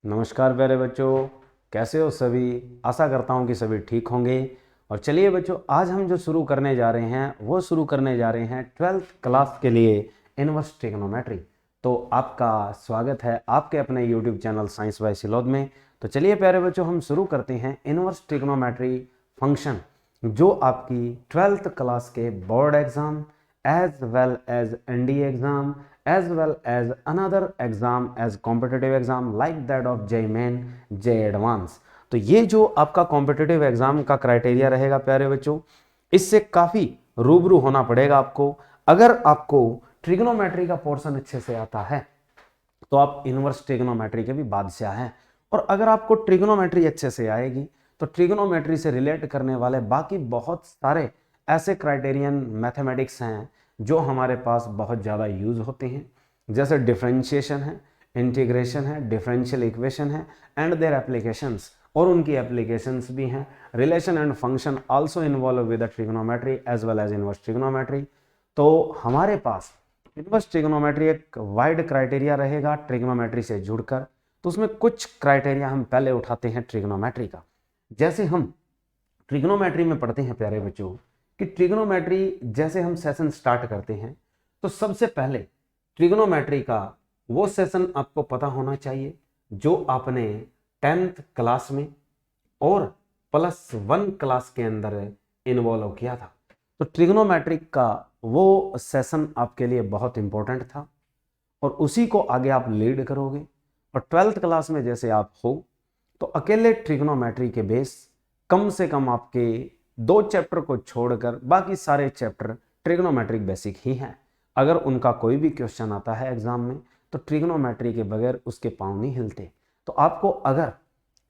नमस्कार प्यारे बच्चों, कैसे हो सभी। आशा करता हूँ कि सभी ठीक होंगे। और चलिए बच्चों, आज हम जो शुरू करने जा रहे हैं वो शुरू करने जा रहे हैं 12th क्लास के लिए इनवर्स ट्रिग्नोमेट्री। तो आपका स्वागत है आपके अपने यूट्यूब चैनल साइंस बाय सिलोद में। तो चलिए प्यारे बच्चों, हम शुरू करते हैं इनवर्स ट्रिग्नोमेट्री फंक्शन, जो आपकी 12th क्लास के board exam as well as NDA exam as well as another exam as competitive exam like that of JEE Main, JEE Advance। तो ये जो आपका कॉम्पिटिटिव एग्जाम का क्राइटेरिया रहेगा प्यारे बच्चों, इससे काफी रूबरू होना पड़ेगा आपको। अगर आपको ट्रिग्नोमेट्री का पोर्शन अच्छे से आता है तो आप इनवर्स ट्रिग्नोमेट्री के भी बादशाह हैं। और अगर आपको ट्रिग्नोमेट्री अच्छे से आएगी तो ट्रिग्नोमेट्री से रिलेट करने वाले बाकी बहुत सारे ऐसे क्राइटेरियन मैथमेटिक्स हैं जो हमारे पास बहुत ज़्यादा यूज होते हैं, जैसे डिफरेंशिएशन है, इंटीग्रेशन है, डिफरेंशियल इक्वेशन है एंड देयर एप्लीकेशंस, और उनकी एप्लीकेशंस भी हैं। Relation and function also involve with the trigonometry as well as inverse trigonometry. तो हमारे पास इनवर्स ट्रिग्नोमेट्री एक वाइड क्राइटेरिया रहेगा ट्रिग्नोमेट्री से जुड़कर। तो उसमें कुछ क्राइटेरिया हम पहले उठाते हैं ट्रिग्नोमेट्री का। जैसे हम ट्रिग्नोमेट्री में पढ़ते हैं प्यारे बच्चों कि ट्रिग्नोमेट्री जैसे हम सेशन स्टार्ट करते हैं तो सबसे पहले ट्रिग्नोमेट्री का वो सेशन आपको पता होना चाहिए जो आपने 10th क्लास में और +1 क्लास के अंदर इन्वॉल्व किया था। तो ट्रिग्नोमेट्री का वो सेशन आपके लिए बहुत इंपॉर्टेंट था और उसी को आगे आप लीड करोगे। और 12th क्लास में जैसे आप हो तो अकेले ट्रिग्नोमेट्री के बेस कम से कम आपके 2 चैप्टर को छोड़कर बाकी सारे चैप्टर ट्रिग्नोमेट्रिक बेसिक ही हैं। अगर उनका कोई भी क्वेश्चन आता है एग्जाम में तो ट्रिग्नोमेट्री के बगैर उसके पाँव नहीं हिलते। तो आपको अगर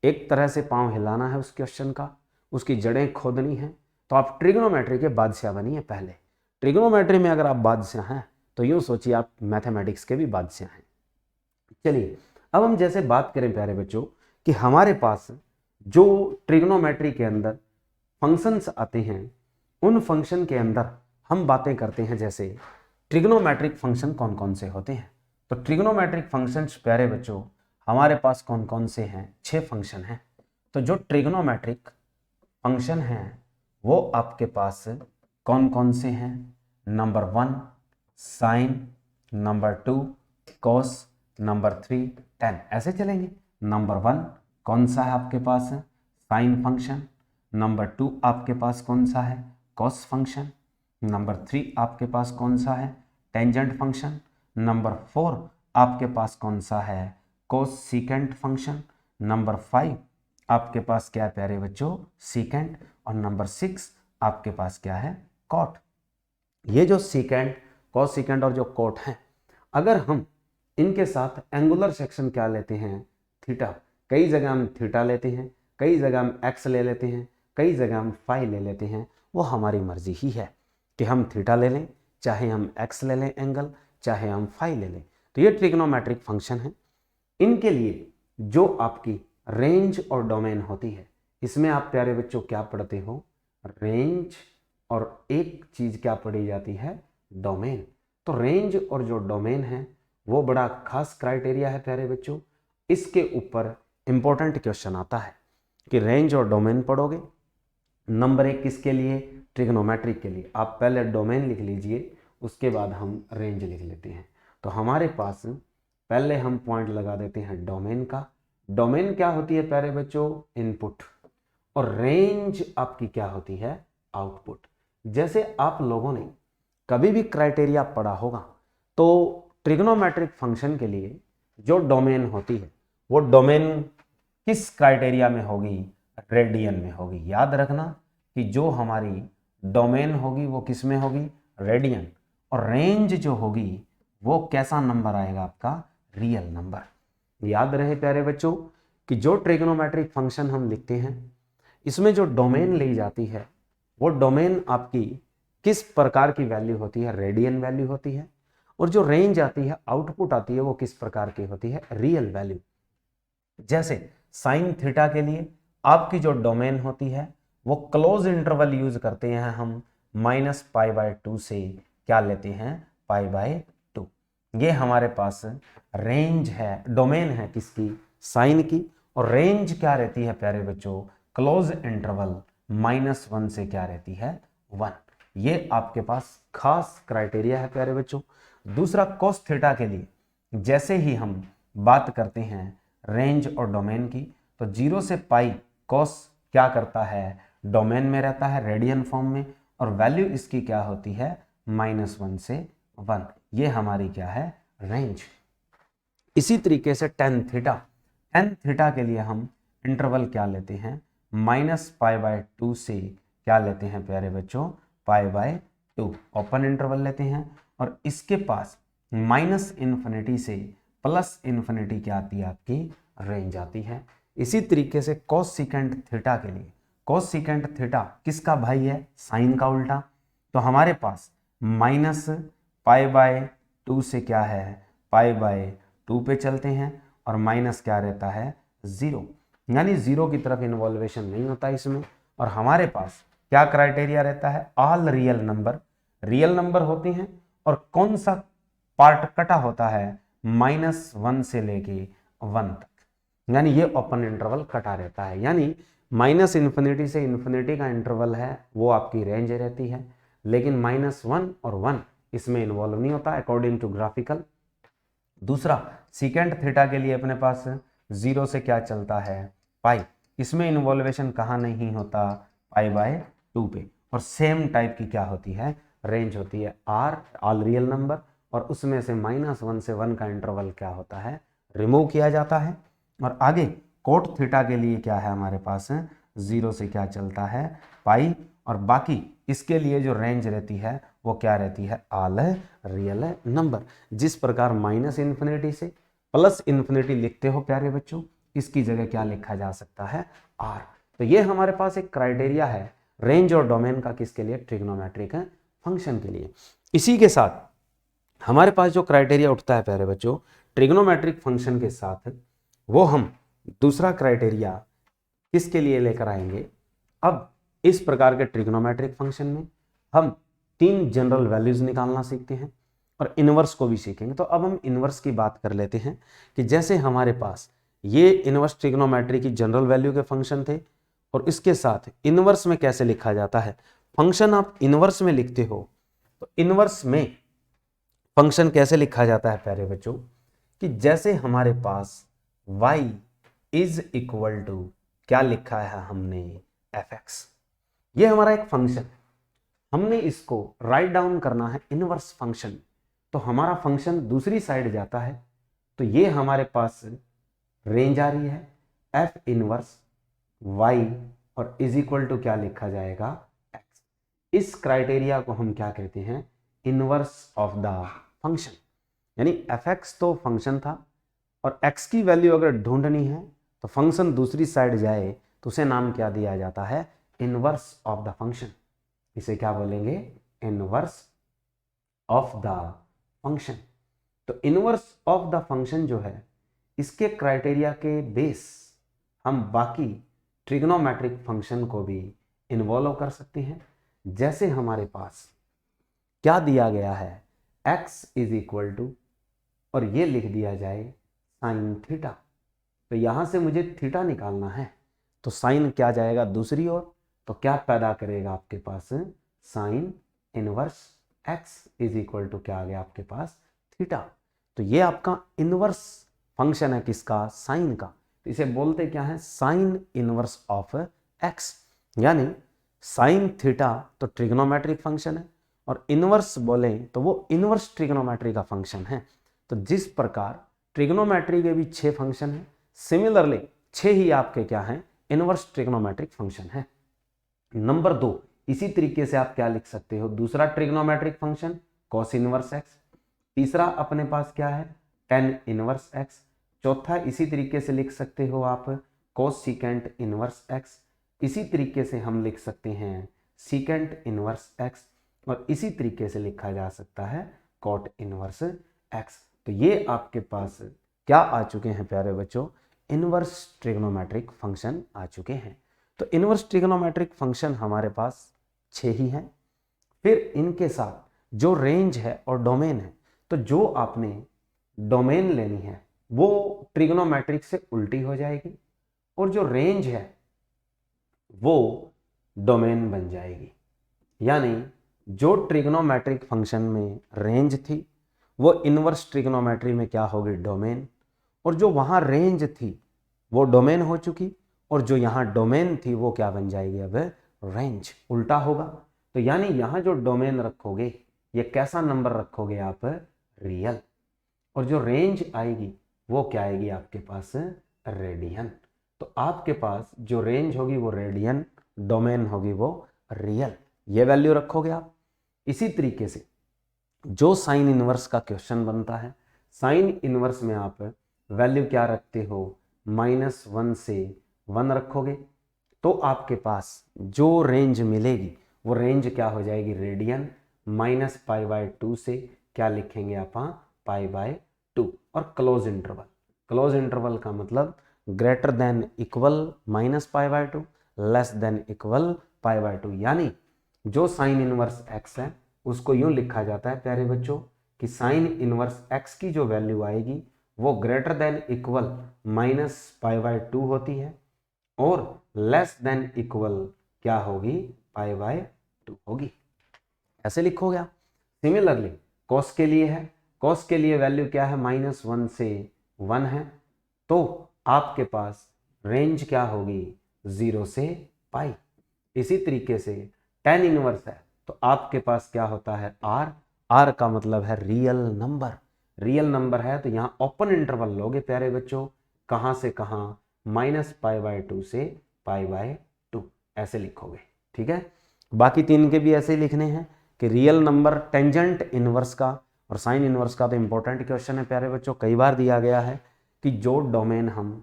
एक तरह से पाँव हिलाना है उस क्वेश्चन का, उसकी जड़ें खोदनी है, तो आप ट्रिग्नोमेट्री के बादशाह बनिए। पहले ट्रिग्नोमेट्री में अगर आप बादशाह हैं तो यूँ सोचिए आप मैथमेटिक्स के भी बादशाह हैं। चलिए अब हम जैसे बात करें प्यारे बच्चों कि हमारे पास जो ट्रिग्नोमेट्री के अंदर फंक्शंस आते हैं, उन फंक्शन के अंदर हम बातें करते हैं जैसे ट्रिग्नोमेट्रिक फंक्शन कौन कौन से होते हैं। तो ट्रिग्नोमेट्रिक फंक्शंस प्यारे बच्चों हमारे पास कौन कौन से हैं? 6 फंक्शन हैं। तो जो ट्रिग्नोमेट्रिक फंक्शन हैं वो आपके पास कौन कौन से हैं? Number 1 sine, number 2 cos, number 3 tan, ऐसे चलेंगे। नंबर 1 कौन सा है आपके पास? Sine function. नंबर 2 आपके पास कौन सा है? Cos function. नंबर 3 आपके पास कौन सा है? Tangent function. नंबर 4 आपके पास कौन सा है? कोस सीकेंट फंक्शन। नंबर 5 आपके पास क्या है प्यारे बच्चों? सीकेंट। और नंबर 6 आपके पास क्या है? कॉट। ये जो सीकेंट, कॉस सीकेंट और जो कॉट हैं, अगर हम इनके साथ एंगुलर सेक्शन क्या लेते हैं? थीटा। कई जगह हम थीटा लेते हैं, कई जगह हम एक्स ले लेते हैं, कई जगह हम फाई ले लेते हैं। वो हमारी मर्जी ही है कि हम थीटा ले लें, चाहे हम एक्स ले लें एंगल, चाहे हम फाई ले लें। तो ये ट्रिग्नोमेट्रिक फंक्शन है। इनके लिए जो आपकी रेंज और डोमेन होती है, इसमें आप प्यारे बच्चों क्या पढ़ते हो? रेंज, और एक चीज क्या पढ़ी जाती है? डोमेन। तो रेंज और जो डोमेन है वो बड़ा खास क्राइटेरिया है प्यारे बच्चों। इसके ऊपर इंपॉर्टेंट क्वेश्चन आता है कि रेंज और डोमेन पढ़ोगे। नंबर 1 किसके लिए? ट्रिग्नोमेट्रिक के लिए। आप पहले डोमेन लिख लीजिए, उसके बाद हम रेंज लिख लेते हैं। तो हमारे पास पहले हम पॉइंट लगा देते हैं डोमेन का। डोमेन क्या होती है प्यारे बच्चों? इनपुट। और रेंज आपकी क्या होती है? आउटपुट। जैसे आप लोगों ने कभी भी क्राइटेरिया पढ़ा होगा तो ट्रिग्नोमेट्रिक फंक्शन के लिए जो डोमेन होती है वो डोमेन किस क्राइटेरिया में होगी? रेडियन में होगी। याद रखना कि जो हमारी डोमेन होगी वो किस में होगी? रेडियन। और रेंज जो होगी वो कैसा नंबर आएगा आपका? Real number. याद रहे प्यारे बच्चों कि जो ट्रिग्नोमेट्रिक फंक्शन हम लिखते हैं इसमें जो डोमेन ली जाती है वो डोमेन आपकी किस प्रकार की वैल्यू होती है? रेडियन वैल्यू होती है। और जो रेंज आती है, आउटपुट आती है, वो किस प्रकार की होती है? Real value. जैसे साइन थीटा के लिए आपकी जो डोमेन होती है वो क्लोज इंटरवल यूज करते हैं हम, -π/2 से क्या लेते हैं? π/2। ये हमारे पास रेंज है, डोमेन है किसकी, साइन की। और रेंज क्या रहती है प्यारे बच्चों, क्लोज इंटरवल -1 से क्या रहती है, 1। ये आपके पास खास क्राइटेरिया है प्यारे बच्चों। दूसरा cos थीटा के लिए जैसे ही हम बात करते हैं रेंज और डोमेन की, तो 0 से पाई cos क्या करता है, डोमेन में रहता है रेडियन फॉर्म में, और वैल्यू इसकी क्या होती है, -1 से 1। ये हमारी क्या है, रेंज। इसी तरीके से tan थीटा के लिए हम इंटरवल क्या लेते हैं, -π/2 से क्या लेते हैं प्यारे बच्चों, π/2 ओपन इंटरवल लेते हैं। और इसके पास -∞ से +∞ क्या आती है, आपकी रेंज आती है। इसी तरीके से cos सेकेंट थीटा के लिए, cos सेकेंट थीटा किसका भाई है, साइन का उल्टा। तो हमारे पास -π/2 से क्या है, π/2 पे चलते हैं, और माइनस क्या रहता है, 0, यानी 0 की तरफ इन्वॉल्वेशन नहीं होता इसमें। और हमारे पास क्या क्राइटेरिया रहता है, ऑल रियल नंबर होते हैं, और कौन सा पार्ट कटा होता है, -1 से लेके 1 तक, यानी ये ओपन इंटरवल कटा रहता है। यानी -∞ से ∞ का इंटरवल है वो आपकी रेंज रहती है, लेकिन -1 और 1 इसमें इन्वॉल्व नहीं होता अकॉर्डिंग टू ग्राफिकल। दूसरा सीकेंट थीटा के लिए अपने पास 0 से क्या चलता है, पाई, इसमें इन्वॉल्वेशन कहाँ नहीं होता, π/2 पे। और सेम टाइप की क्या होती है, रेंज होती है आर, ऑल रियल नंबर, और उसमें से -1 से 1 का इंटरवल क्या होता है, रिमूव किया जाता है। और आगे कोट थीटा के लिए क्या है हमारे पास, 0 से क्या चलता है, पाई, और बाकी इसके लिए जो रेंज रहती है वो क्या रहती है, ऑल रियल नंबर। जिस प्रकार -∞ से +∞ लिखते हो प्यारे बच्चों, इसकी जगह क्या लिखा जा सकता है, आर। तो ये हमारे पास एक क्राइटेरिया है रेंज और डोमेन का, किसके लिए, ट्रिग्नोमेट्रिक फंक्शन के लिए। इसी के साथ हमारे पास जो क्राइटेरिया उठता है प्यारे बच्चों ट्रिग्नोमेट्रिक फंक्शन के साथ, वो हम दूसरा क्राइटेरिया किसके लिए लेकर आएंगे। अब इस प्रकार के ट्रिग्नोमेट्रिक फंक्शन में हम 3 जनरल वैल्यूज निकालना सीखते हैं और इनवर्स को भी सीखेंगे। तो अब हम इनवर्स की बात कर लेते हैं कि जैसे हमारे पास ये इनवर्स ट्रिग्नोमेट्री की जनरल वैल्यू के फंक्शन थे, और इसके साथ इनवर्स में कैसे लिखा जाता है, फंक्शन आप इनवर्स में लिखते हो तो इनवर्स में फंक्शन कैसे लिखा जाता है प्यारे बच्चों, कि जैसे हमारे पास y इज इक्वल टू क्या लिखा है हमने, fx। ये हमारा एक फंक्शन है, हमने इसको राइट डाउन करना है इनवर्स फंक्शन, तो हमारा फंक्शन दूसरी साइड जाता है, तो ये हमारे पास रेंज आ रही है f इनवर्स y, और इज इक्वल टू क्या लिखा जाएगा, x। इस क्राइटेरिया को हम क्या कहते हैं, इनवर्स ऑफ द फंक्शन। यानी fx तो फंक्शन था, और x की वैल्यू अगर ढूंढनी है तो फंक्शन दूसरी साइड जाए तो उसे नाम क्या दिया जाता है, इनवर्स ऑफ द फंक्शन। इसे क्या बोलेंगे, इनवर्स ऑफ द फंक्शन। तो इनवर्स ऑफ द फंक्शन जो है, इसके क्राइटेरिया के बेस हम बाकी ट्रिग्नोमेट्रिक फंक्शन को भी इन्वॉल्व कर सकते हैं। जैसे हमारे पास क्या दिया गया है, x इज इक्वल टू, और ये लिख दिया जाए साइन थीटा। तो यहां से मुझे थीटा निकालना है, तो साइन क्या जाएगा दूसरी ओर, तो क्या पैदा करेगा आपके पास, sine inverse x is equal to क्या आ गया आपके पास, थीटा। तो ये आपका इनवर्स फंक्शन है किसका, साइन का। तो इसे बोलते क्या है, साइन इनवर्स ऑफ x। यानी साइन थीटा तो ट्रिग्नोमेट्रिक फंक्शन है, और इनवर्स बोलें तो वो इनवर्स ट्रिग्नोमेट्री का फंक्शन है। तो जिस प्रकार ट्रिग्नोमेट्री के भी 6 फंक्शन हैं, सिमिलरली 6 ही आपके क्या हैं, इनवर्स ट्रिग्नोमेट्रिक फंक्शन है। नंबर 2, इसी तरीके से आप क्या लिख सकते हो, दूसरा trigonometric function cos inverse x। तीसरा अपने पास क्या है, tan इनवर्स x। चौथा इसी तरीके से लिख सकते हो आप cos सीकेंट इनवर्स x। इसी तरीके से हम लिख सकते हैं सीकेंट इनवर्स x, और इसी तरीके से लिखा जा सकता है cot इनवर्स x। तो ये आपके पास क्या आ चुके हैं प्यारे बच्चों, इनवर्स ट्रिग्नोमेट्रिक फंक्शन आ चुके हैं। तो इनवर्स ट्रिग्नोमेट्रिक फंक्शन हमारे पास 6 ही हैं। फिर इनके साथ जो रेंज है और डोमेन है, तो जो आपने डोमेन लेनी है वो ट्रिग्नोमेट्रिक से उल्टी हो जाएगी और जो रेंज है वो डोमेन बन जाएगी। यानी जो ट्रिग्नोमेट्रिक फंक्शन में रेंज थी वो इनवर्स ट्रिग्नोमेट्री में क्या होगी, डोमेन। और जो वहां रेंज थी वो डोमेन हो चुकी और जो यहाँ डोमेन थी वो क्या बन जाएगी, अब रेंज। उल्टा होगा। तो यानी यहाँ जो डोमेन रखोगे ये कैसा नंबर रखोगे आप, रियल। और जो रेंज आएगी वो क्या आएगी आपके पास, रेडियन। तो आपके पास जो रेंज होगी वो रेडियन, डोमेन होगी वो रियल। ये वैल्यू रखोगे आप। इसी तरीके से जो साइन इनवर्स का क्वेश्चन बनता है, साइन इनवर्स में आप वैल्यू क्या रखते हो, -1 से 1 रखोगे तो आपके पास जो रेंज मिलेगी वो रेंज क्या हो जाएगी, रेडियन। -π/2 से क्या लिखेंगे आप, π/2। और क्लोज इंटरवल, क्लोज इंटरवल का मतलब greater than equal -π/2, less than equal π/2। यानी जो साइन इनवर्स x है उसको यूं लिखा जाता है प्यारे बच्चों कि साइन इनवर्स x की जो वैल्यू आएगी वो ग्रेटर देन इक्वल -π/2 होती है और लेस देन इक्वल क्या होगी, π/2 होगी। ऐसे लिखोगे आप। सिमिलरली कॉस के लिए है, कॉस के लिए वैल्यू क्या है, -1 से 1 है तो आपके पास रेंज क्या होगी, 0 से π। इसी तरीके से tan इनवर्स है तो आपके पास क्या होता है, r। r का मतलब है रियल नंबर। रियल नंबर है तो यहाँ ओपन इंटरवल लोगे प्यारे बच्चों, कहाँ से कहाँ, -π/2 से π/2, ऐसे लिखोगे। ठीक है। बाकी तीन के भी ऐसे ही लिखने हैं कि रियल नंबर टेंजेंट इनवर्स का और साइन इनवर्स का तो इंपॉर्टेंट क्वेश्चन है प्यारे बच्चों, कई बार दिया गया है कि जो डोमेन हम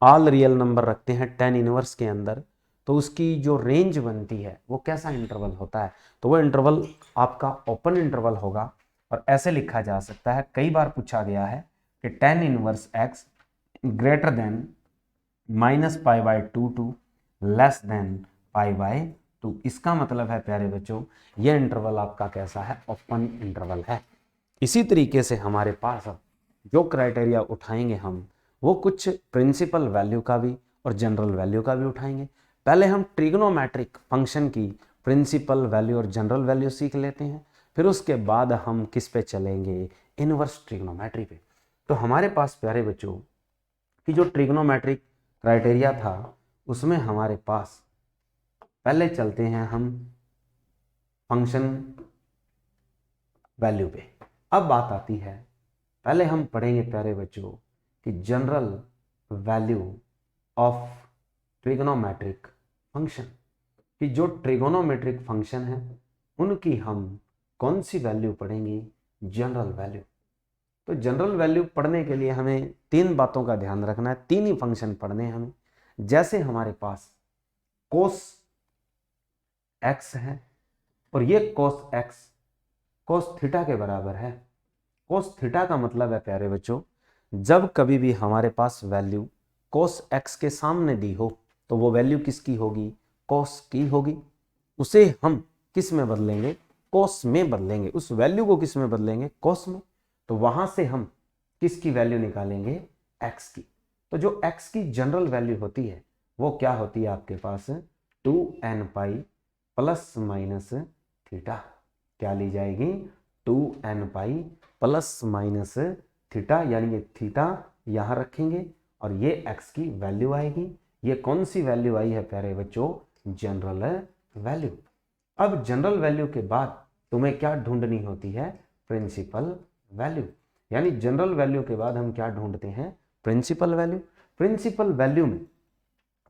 ऑल रियल नंबर रखते हैं tan इनवर्स के अंदर तो उसकी जो रेंज बनती है वो कैसा इंटरवल होता है, तो वो इंटरवल आपका ओपन इंटरवल होगा। और ऐसे लिखा जा सकता है, कई बार पूछा गया है कि tan inverse x greater than -π/2 to less than π/2। इसका मतलब है प्यारे बच्चों ये इंटरवल आपका कैसा है, ओपन इंटरवल है। इसी तरीके से हमारे पास अब जो क्राइटेरिया उठाएंगे हम वो कुछ प्रिंसिपल वैल्यू का भी और जनरल वैल्यू का भी उठाएंगे। पहले हम ट्रिग्नोमेट्रिक फंक्शन की प्रिंसिपल वैल्यू और जनरल वैल्यू सीख लेते हैं, फिर उसके बाद हम किस पे चलेंगे, इनवर्स ट्रिग्नोमेट्री पे। तो हमारे पास प्यारे बच्चों कि जो ट्रिग्नोमेट्रिक क्राइटेरिया था उसमें हमारे पास पहले चलते हैं हम फंक्शन वैल्यू पे। अब बात आती है, पहले हम पढ़ेंगे प्यारे बच्चों कि general value of trigonometric function, कि जो ट्रिग्नोमेट्रिक फंक्शन है उनकी हम कौन सी वैल्यू पढ़ेंगे, जनरल वैल्यू। तो जनरल वैल्यू पढ़ने के लिए हमें तीन बातों का ध्यान रखना है, तीन ही फंक्शन पढ़ने हैं हमें। जैसे हमारे पास कोस x है और ये कोस x कोस थीटा के बराबर है। कोस थीटा का मतलब है प्यारे बच्चों जब कभी भी हमारे पास वैल्यू कोस x के सामने दी हो तो वो वैल्यू किसकी होगी, कोस की होगी। उसे हम किस में बदलेंगे, कोस में बदलेंगे। उस वैल्यू को किस में बदलेंगे, कोस में। तो वहां से हम किसकी वैल्यू निकालेंगे, x की। तो जो x की जनरल वैल्यू होती है वो क्या होती है आपके पास, 2nπ प्लस माइनस थीटा। क्या ली जाएगी, 2nπ प्लस माइनस थीटा, यानी ये थीटा यहां रखेंगे और ये x की वैल्यू आएगी। ये कौन सी वैल्यू आई है प्यारे बच्चों, जनरल वैल्यू। अब जनरल वैल्यू के बाद तुम्हें क्या ढूंढनी होती है, प्रिंसिपल वैल्यू। यानी जनरल वैल्यू के बाद हम क्या ढूंढते हैं, प्रिंसिपल वैल्यू। प्रिंसिपल वैल्यू में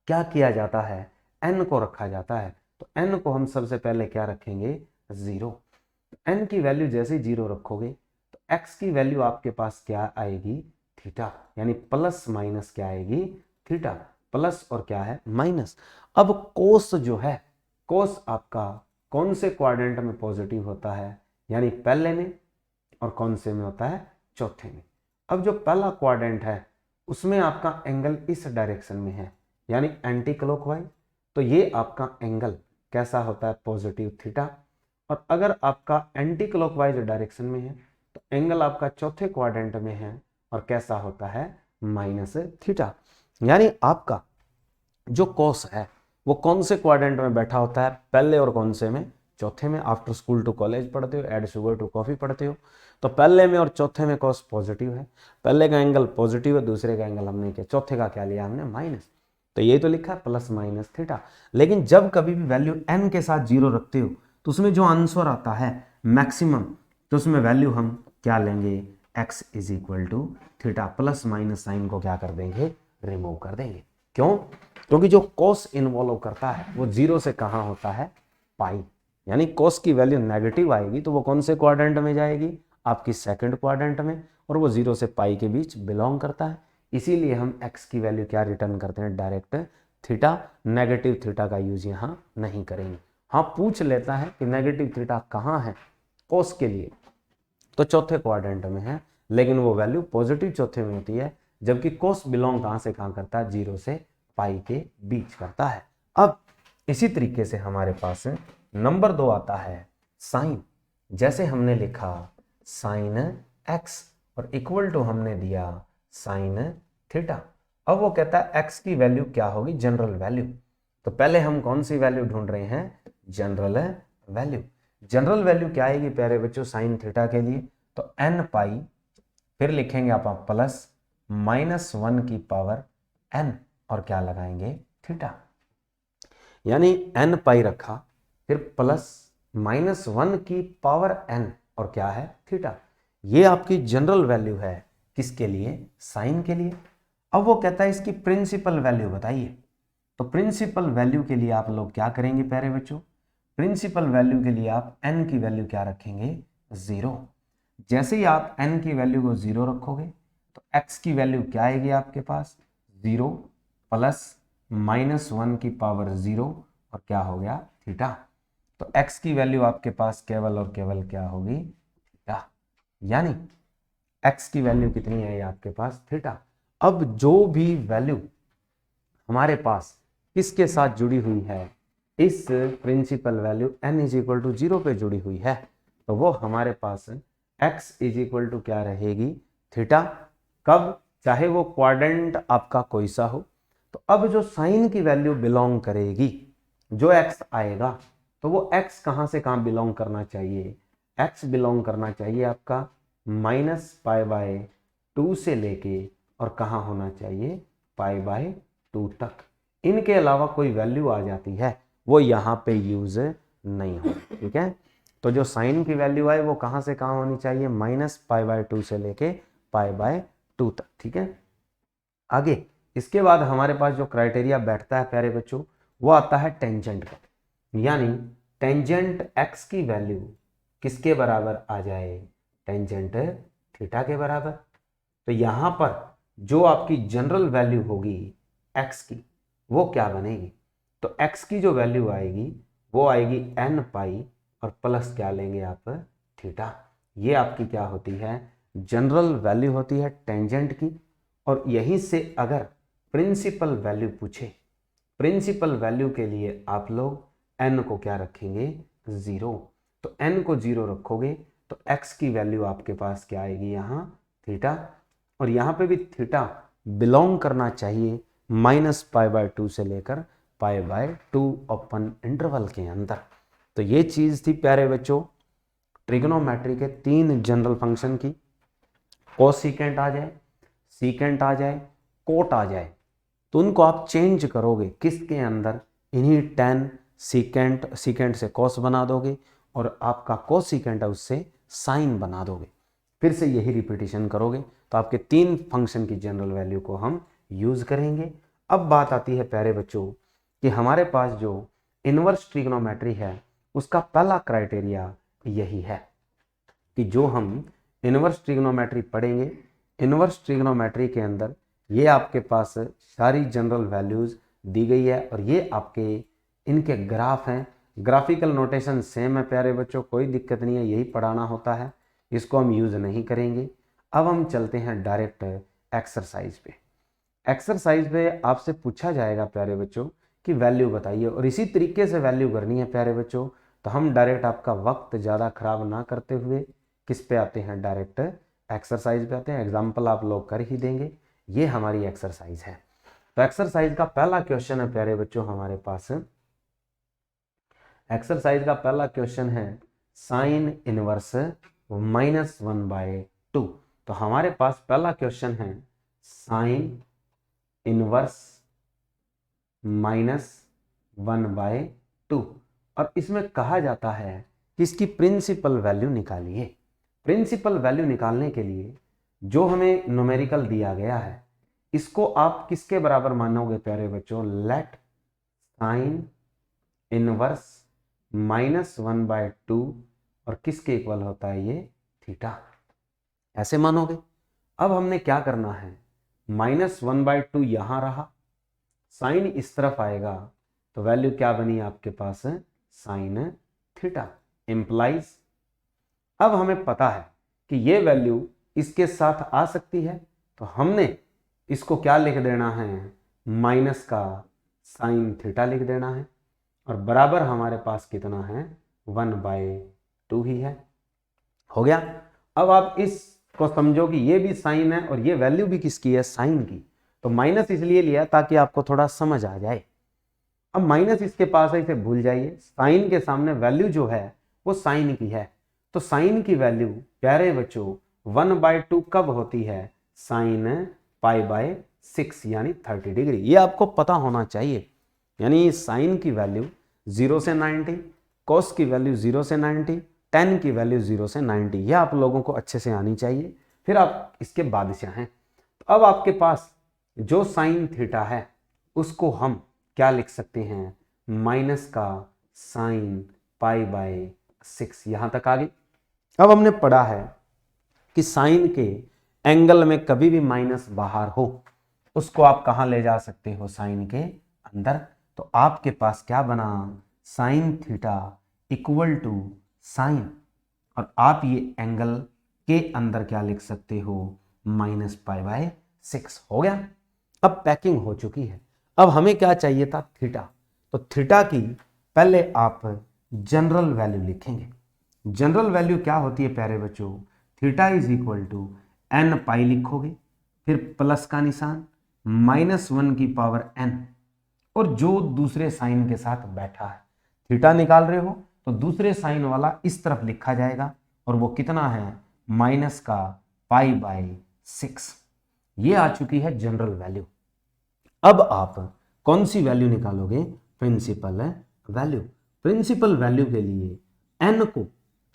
क्या किया जाता है, n को रखा जाता है। तो n को हम सबसे पहले क्या रखेंगे, 0। n की वैल्यू जैसे 0 रखोगे तो x की वैल्यू आपके पास क्या आएगी, थीटा। यानी प्लस माइनस क्या आएगी, थीटा। प्लस और क्या है, माइनस। अब कोस जो है, कोस आपका कौन से क्वाड्रेंट में पॉजिटिव होता है, यानी पहले में, और कौन से में होता है, चौथे में। अब जो पहला क्वाड्रेंट है उसमें आपका एंगल इस डायरेक्शन में है यानी एंटी क्लॉकवाइज, तो ये आपका एंगल कैसा होता है, पॉजिटिव थीटा। और अगर आपका एंटी क्लॉकवाइज डायरेक्शन में है तो एंगल आपका चौथे क्वाड्रेंट में है और कैसा होता है, माइनस थीटा। यानी आपका जो कॉस है वो कौन से क्वाड्रेंट में बैठा होता है, पहले और कौन से में, चौथे में। आफ्टर स्कूल टू कॉलेज पढ़ते हो, ऐड शुगर टू कॉफी पढ़ते हो, तो पहले में और चौथे में कॉस पॉजिटिव है। पहले का एंगल पॉजिटिव है, दूसरे का एंगल हमने क्या, चौथे का क्या लिया हमने, माइनस। तो ये तो लिखा है प्लस माइनस थीटा। लेकिन जब कभी भी वैल्यू n के साथ जीरो रखते हो तो उसमें जो आंसर आता है मैक्सिमम, तो उसमें वैल्यू हम क्या लेंगे, x is equal to theta. Plus minus sine को क्या कर देंगे, रिमूव कर देंगे। क्यों, क्योंकि जो कॉस इन्वॉल्व करता है वो जीरो से कहाँ होता है, पाई। यानी कॉस की वैल्यू नेगेटिव आएगी तो वो कौन से क्वाड्रेंट में जाएगी, आपकी सेकंड क्वाड्रेंट में, और वो जीरो से पाई के बीच बिलोंग करता है। इसीलिए हम x की वैल्यू क्या रिटर्न करते हैं, डायरेक्ट थीटा। नेगेटिव थीटा का यूज यहाँ नहीं करेंगे। हाँ, पूछ लेता है कि नेगेटिव थीटा कहाँ है कॉस के लिए, तो चौथे क्वाड्रेंट में है, लेकिन वो वैल्यू पॉजिटिव चौथे में होती है, जबकि कॉस बिलोंग कहाँ से कहाँ करता है, जीरो से पाई के बीच करता है। अब इसी तरीके से हमारे पास नंबर 2 आता है साइन। जैसे हमने लिखा साइन x और इक्वल टू हमने दिया साइन थीटा। अब वो कहता है x की वैल्यू क्या होगी, जनरल वैल्यू। तो पहले हम कौन सी वैल्यू ढूंढ रहे हैं, जनरल वैल्यू। जनरल वैल्यू क्या आएगी प्यारे बच्चों साइन थीटा के लिए, तो n पाई, फिर लिखेंगे आप प्लस -1 की पावर n और क्या लगाएंगे, थीटा। यानी n पाई रखा, फिर प्लस -1 की पावर n और क्या है, थीटा। ये आपकी जनरल वैल्यू है, किसके लिए, साइन के लिए। अब वो कहता है इसकी प्रिंसिपल वैल्यू बताइए। तो प्रिंसिपल वैल्यू के लिए आप लोग क्या करेंगे प्यारे बच्चों, प्रिंसिपल वैल्यू के लिए आप n की वैल्यू क्या रखेंगे, 0। जैसे ही आप n की वैल्यू को 0 रखोगे तो x की वैल्यू क्या आएगी आपके पास, 0 प्लस -1 की पावर 0 और क्या हो गया, थीटा। तो x की वैल्यू आपके पास केवल और केवल क्या होगी, थीटा। यानी x की वैल्यू कितनी है आपके पास, थीटा। अब जो भी वैल्यू हमारे पास किसके साथ जुड़ी हुई है, इस principal value n is equal to 0 पे जुड़ी हुई है, तो वो हमारे पास x इज इक्वल टू क्या रहेगी, थीटा। कब, चाहे वो क्वाड्रेंट आपका कोई सा हो। तो अब जो साइन की वैल्यू बिलोंग करेगी, जो x आएगा, तो वो x कहाँ से कहाँ बिलोंग करना चाहिए, x बिलोंग करना चाहिए आपका -π/2 से लेके और कहाँ होना चाहिए, π/2 तक। इनके अलावा कोई वैल्यू आ जाती है वो यहाँ पे यूज नहीं हो, ठीक है। तो जो साइन की वैल्यू आए वो कहाँ से कहाँ होनी चाहिए, -π/2 से लेके π/2 तक, ठीक है। आगे इसके बाद हमारे पास जो क्राइटेरिया बैठता है प्यारे बच्चों, वो आता है टेंजेंट का। यानी टेंजेंट x की वैल्यू किसके बराबर आ जाए, टेंजेंट थीटा के बराबर। तो यहाँ पर जो आपकी जनरल वैल्यू होगी x की, वो क्या बनेगी, तो x की जो वैल्यू आएगी वो आएगी n पाई और प्लस क्या लेंगे आप, थीटा। ये आपकी क्या होती है, जनरल वैल्यू होती है टेंजेंट की। और यहीं से अगर प्रिंसिपल वैल्यू पूछे, प्रिंसिपल वैल्यू के लिए आप लोग n को क्या रखेंगे, 0। तो n को 0 रखोगे तो x की वैल्यू आपके पास क्या आएगी यहाँ, थीटा। और यहाँ पे भी थीटा बिलोंग करना चाहिए -π/2 से लेकर π/2 ओपन इंटरवल के अंदर। तो ये चीज थी प्यारे बच्चों ट्रिग्नोमेट्री के 3 जनरल फंक्शन की। कोसिकेंट आ जाए, सीकेंट आ जाए, कोट आ जाए, तो उनको आप चेंज करोगे किसके अंदर, इन्हीं tan सीकेंट से कॉस बना दोगे और आपका कोसिकेंट है उससे साइन बना दोगे। फिर से यही रिपीटिशन करोगे तो आपके 3 फंक्शन की जनरल वैल्यू को हम यूज करेंगे। अब बात आती है प्यारे बच्चों कि हमारे पास जो इनवर्स ट्रिग्नोमेट्री है उसका पहला क्राइटेरिया यही है कि जो हम इनवर्स ट्रिग्नोमेट्री पढ़ेंगे, इनवर्स ट्रिग्नोमेट्री के अंदर ये आपके पास सारी जनरल वैल्यूज दी गई है और ये आपके इनके ग्राफ हैं। ग्राफिकल नोटेशन सेम है प्यारे बच्चों, कोई दिक्कत नहीं है, यही पढ़ाना होता है, इसको हम यूज नहीं करेंगे। अब हम चलते हैं डायरेक्ट एक्सरसाइज पे। एक्सरसाइज पे आपसे पूछा जाएगा प्यारे बच्चों कि वैल्यू बताइए, और इसी तरीके से वैल्यू करनी है प्यारे बच्चों। तो हम डायरेक्ट आपका वक्त ज़्यादा खराब ना करते हुए किस पे आते हैं, डायरेक्ट एक्सरसाइज पे आते हैं। एग्जाम्पल आप लोग कर ही देंगे। ये हमारी एक्सरसाइज है। तो एक्सरसाइज का पहला क्वेश्चन है प्यारे बच्चों हमारे पास। एक्सरसाइज का पहला क्वेश्चन है साइन इनवर्स -1/2। तो हमारे पास पहला क्वेश्चन है साइन इनवर्स -1/2 और इसमें कहा जाता है कि इसकी प्रिंसिपल वैल्यू निकालिए। प्रिंसिपल वैल्यू निकालने के लिए जो हमें न्यूमेरिकल दिया गया है इसको आप किसके बराबर मानोगे प्यारे बच्चों, लेट साइन इनवर्स -1/2 और किसके इक्वल होता है ये, थीटा, ऐसे मानोगे। अब हमने क्या करना है, -1/2 यहां रहा, साइन इस तरफ आएगा तो वैल्यू क्या बनी आपके पास, साइन थीटा इंप्लाइज। अब हमें पता है कि ये वैल्यू इसके साथ आ सकती है तो हमने इसको क्या लिख देना है, माइनस का साइन थीटा लिख देना है और बराबर हमारे पास कितना है, 1/2 ही है। हो गया। अब आप इसको समझो कि ये भी साइन है और ये वैल्यू भी किसकी है, साइन की। तो माइनस इसलिए लिया ताकि आपको थोड़ा समझ आ जाए। अब माइनस इसके पास है, इसे भूल जाइए। साइन के सामने वैल्यू जो है वो साइन की है। तो साइन की वैल्यू प्यारे बच्चों 1/2 कब होती है, साइन π/6 यानी 30 डिग्री। ये आपको पता होना चाहिए। यानी साइन की वैल्यू 0 से 90, कॉस की वैल्यू 0 से 90, टेन की वैल्यू 0 से 90, यह आप लोगों को अच्छे से आनी चाहिए। फिर आप इसके बाद से हैं। तो अब आपके पास जो साइन थीटा है उसको हम क्या लिख सकते हैं, माइनस का साइन π/6। यहां तक आ गई। अब हमने पढ़ा है कि साइन के एंगल में कभी भी माइनस बाहर हो उसको आप कहां ले जा सकते हो, साइन के अंदर। तो आपके पास क्या बना, sine theta equal to sine, और आप ये एंगल के अंदर क्या लिख सकते हो, -π/6। हो गया। अब पैकिंग हो चुकी है। अब हमें क्या चाहिए था, थीटा। तो थीटा की पहले आप जनरल वैल्यू लिखेंगे। जनरल वैल्यू क्या होती है प्यारे बच्चों, theta is equal to n π लिखोगे, फिर प्लस का निशान, -1 की पावर n, और जो दूसरे साइन के साथ बैठा है। थीटा निकाल रहे हो तो दूसरे साइन वाला इस तरफ लिखा जाएगा और वो कितना है, माइनस का π/6। ये आ चुकी है जनरल वैल्यू। अब आप कौन सी वैल्यू निकालोगे, प्रिंसिपल वैल्यू। प्रिंसिपल वैल्यू के लिए n को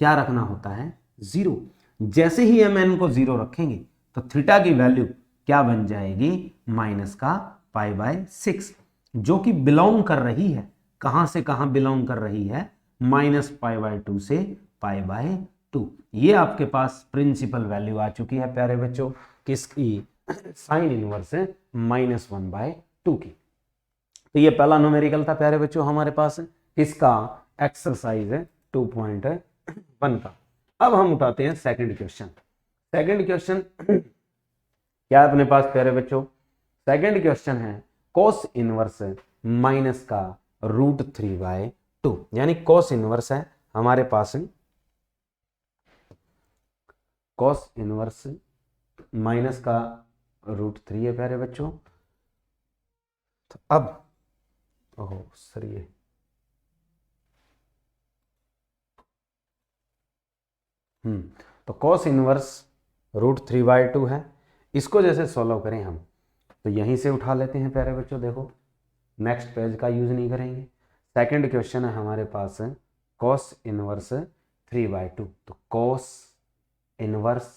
क्या रखना होता है, 0। जैसे ही हम n को 0 रखेंगे तो थीटा की वैल्यू क्या बन जाएगी, माइनस का π/6, जो कि बिलोंग कर रही है, कहां से कहां बिलोंग कर रही है, -π/2 से π/2। ये आपके पास प्रिंसिपल वैल्यू आ चुकी है प्यारे बच्चों, किसकी, साइन इनवर्स -1/2 की। तो ये पहला न्यूमेरिकल था प्यारे बच्चों हमारे पास, इसका एक्सरसाइज 2.1 का। अब हम उठाते हैं सेकंड क्वेश्चन। सेकंड क्वेश्चन क्या है अपने पास प्यारे बच्चों, सेकंड क्वेश्चन है कोस इनवर्स माइनस का √3/2। यानी कोस इनवर्स है हमारे पास, कोस इनवर्स माइनस का √3 है प्यारे बच्चों। तो अब ओहो सर ये तो cos इनवर्स √3/2 है। इसको जैसे सॉल्व करें हम तो यहीं से उठा लेते हैं प्यारे बच्चों। देखो नेक्स्ट पेज का यूज नहीं करेंगे। सेकंड क्वेश्चन है हमारे पास cos इनवर्स 3/2। तो cos इनवर्स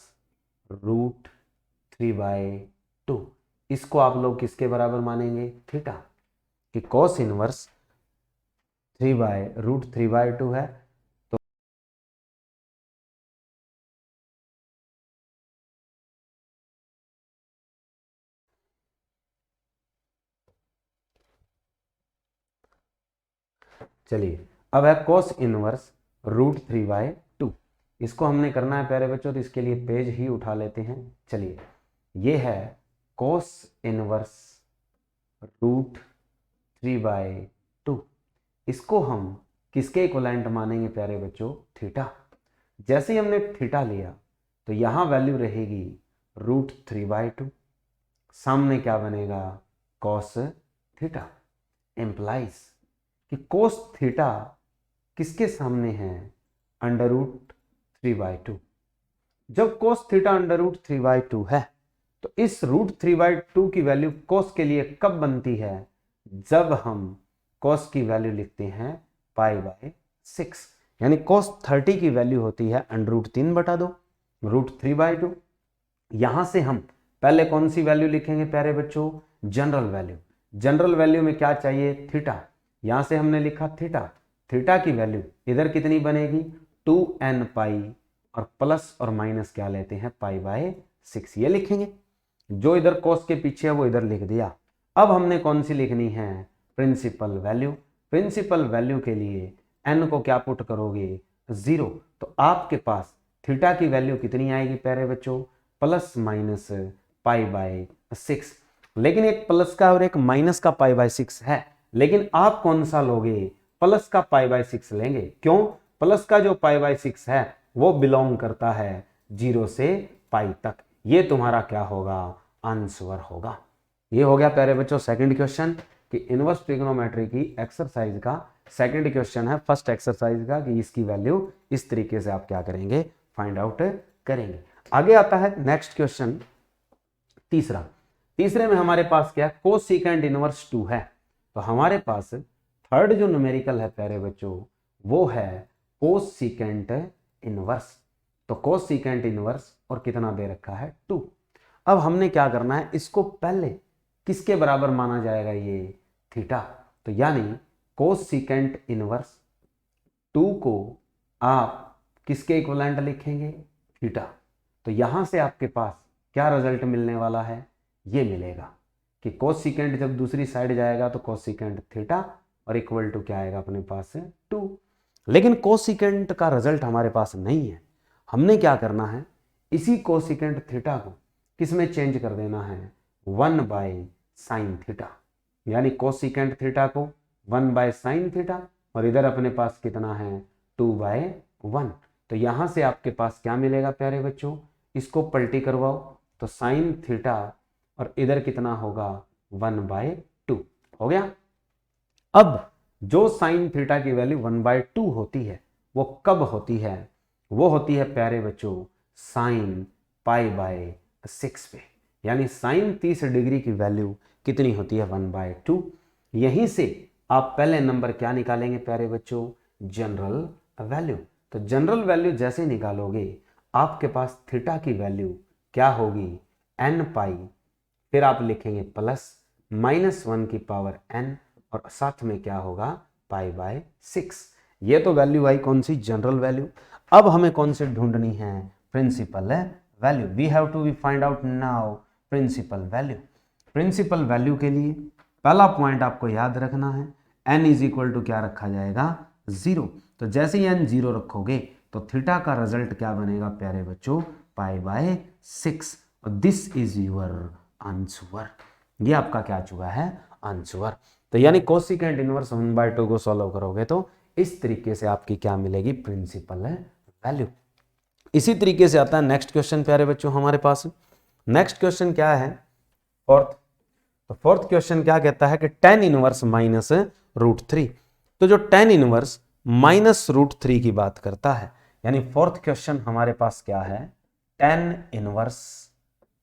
√3/2 इसको आप लोग किसके बराबर मानेंगे, थीटा। कि cos इनवर्स √3/2 है तो चलिए अब है cos इनवर्स √3/2। इसको हमने करना है प्यारे बच्चों, तो इसके लिए पेज ही उठा लेते हैं। चलिए ये है cos इनवर्स √3/2। इसको हम किसके इक्वलेंट मानेंगे प्यारे बच्चों, थीटा। जैसे ही हमने थीटा लिया तो यहां वैल्यू रहेगी √3/2, सामने क्या बनेगा cos थीटा। एम्प्लाइज कि cos थीटा किसके सामने है √3/2। जब cos थीटा √3/2 है तो इस √3/2 की वैल्यू cos के लिए कब बनती है, जब हम cos की वैल्यू लिखते हैं π/6, यानी cos 30 की वैल्यू होती है √3/2 √3/2। यहां से हम पहले कौन सी वैल्यू लिखेंगे प्यारे बच्चों, जनरल वैल्यू। जनरल वैल्यू में क्या चाहिए, थीटा। यहां से हमने लिखा थीटा, थीटा की वैल्यू इधर कितनी बनेगी 2n और प्लस और माइनस क्या लेते हैं π/6, ये लिखेंगे। जो इधर cos के पीछे है वो इधर लिख दिया। अब हमने कौन सी लिखनी है, प्रिंसिपल वैल्यू। प्रिंसिपल वैल्यू के लिए n को क्या पुट करोगे 0, तो आपके पास थीटा की वैल्यू कितनी आएगी प्यारे बच्चों, +/π/6। लेकिन एक प्लस का और एक माइनस का π/6 है, लेकिन आप कौन सा लोगे, प्लस का π/6 लेंगे। क्यों, प्लस का जो π/6 है वो बिलोंग करता है 0 से π तक। ये तुम्हारा क्या होगा, आंसर होगा। ये हो गया प्यारे बच्चों सेकंड क्वेश्चन कि इनवर्स ट्रिग्नोमेट्री की एक्सरसाइज का सेकंड क्वेश्चन है फर्स्ट एक्सरसाइज का कि इसकी वैल्यू इस तरीके से आप क्या करेंगे, फाइंड आउट करेंगे। आगे आता है नेक्स्ट क्वेश्चन तीसरा। तीसरे में हमारे पास क्या है, कोसिकेंड इनवर्स 2 है। तो हमारे पास थर्ड जो न्यूमेरिकल है प्यारे बच्चों वो है कोसिकेंट इनवर्स। तो कोसिकेंट इनवर्स और कितना दे रखा है 2। अब हमने क्या करना है, इसको पहले किसके बराबर माना जाएगा, ये थीटा। तो यानी कोसिकेंट इनवर्स 2 को आप किसके इक्विवेलेंट लिखेंगे, थीटा। तो यहां से आपके पास क्या रिजल्ट मिलने वाला है, ये मिलेगा कि कोसिकेंट जब दूसरी साइड जाएगा तो कोसिकेंट थीटा और इक्वल टू क्या आएगा अपने पास 2। लेकिन कोसिकेंट का रिजल्ट हमारे पास नहीं है। हमने क्या करना है, इसी कोसिकेंट थीटा को किसमें चेंज कर देना है, 1/sin थीटा। यानी कोसिकेंट थीटा को 1/sin थीटा और इधर अपने पास कितना है 2/1। तो यहां से आपके पास क्या मिलेगा प्यारे बच्चों, इसको पलटी करवाओ तो sin थीटा और इधर कितना होगा 1/2 हो गया। अब जो sin थीटा की वैल्यू 1/2 होती है वो कब होती है, वो होती है प्यारे बच्चों sin π/6 पे। यानी sin 30 डिग्री की वैल्यू कितनी होती है 1/2। यहीं से आप पहले नंबर क्या निकालेंगे प्यारे बच्चों, जनरल वैल्यू। तो जनरल वैल्यू जैसे निकालोगे आपके पास थीटा की वैल्यू क्या होगी n π, फिर आप लिखेंगे +-1 की पावर n और साथ में क्या होगा π/6। ये तो वैल्यू आई कौन सी, जनरल वैल्यू। अब हमें कौन सी ढूंढनी है, principal value. We have to be find out now principal value. Principal value के लिए पहला पॉइंट आपको याद रखना है, n = क्या रखा जाएगा 0। तो जैसे ही n 0 रखोगे तो थीटा का रिजल्ट क्या बनेगा प्यारे बच्चों π/6 और दिस इज योर आंसर। ये आपका क्या चुका है आंसर। तो यानी कोसिकेंट इनवर्स 1/2 को सॉल्व करोगे तो इस तरीके से आपकी क्या मिलेगी, प्रिंसिपल वैल्यू। इसी तरीके से आता है नेक्स्ट क्वेश्चन प्यारे बच्चों हमारे पास। नेक्स्ट क्वेश्चन क्या है, फोर्थ। तो फोर्थ क्वेश्चन क्या कहता है कि tan इनवर्स -√3। तो जो tan इनवर्स -√3 की बात करता है, यानी फोर्थ क्वेश्चन हमारे पास क्या है, tan इनवर्स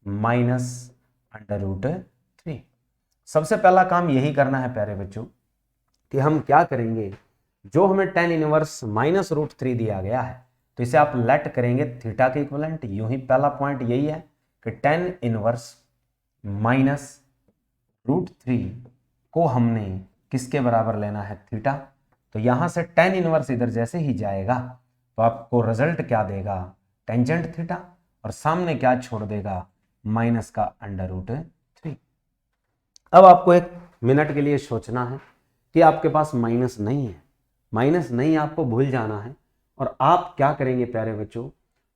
-√3। सबसे पहला काम यही करना है प्यारे बच्चों कि हम क्या करेंगे, जो हमें tan इनवर्स -√3 दिया गया है तो इसे आप लेट करेंगे थीटा के इक्विवेलेंट। यूं ही पहला पॉइंट यही है कि tan इनवर्स -√3 को हमने किसके बराबर लेना है, थीटा। तो यहां से tan इनवर्स इधर जैसे ही जाएगा तो आपको रिजल्ट क्या देगा, टेंजेंट थीटा और सामने क्या छोड़ देगा, माइनस का √3। अब आपको एक मिनट के लिए सोचना है कि आपके पास माइनस नहीं है, माइनस नहीं आपको भूल जाना है। और आप क्या करेंगे प्यारे बच्चों,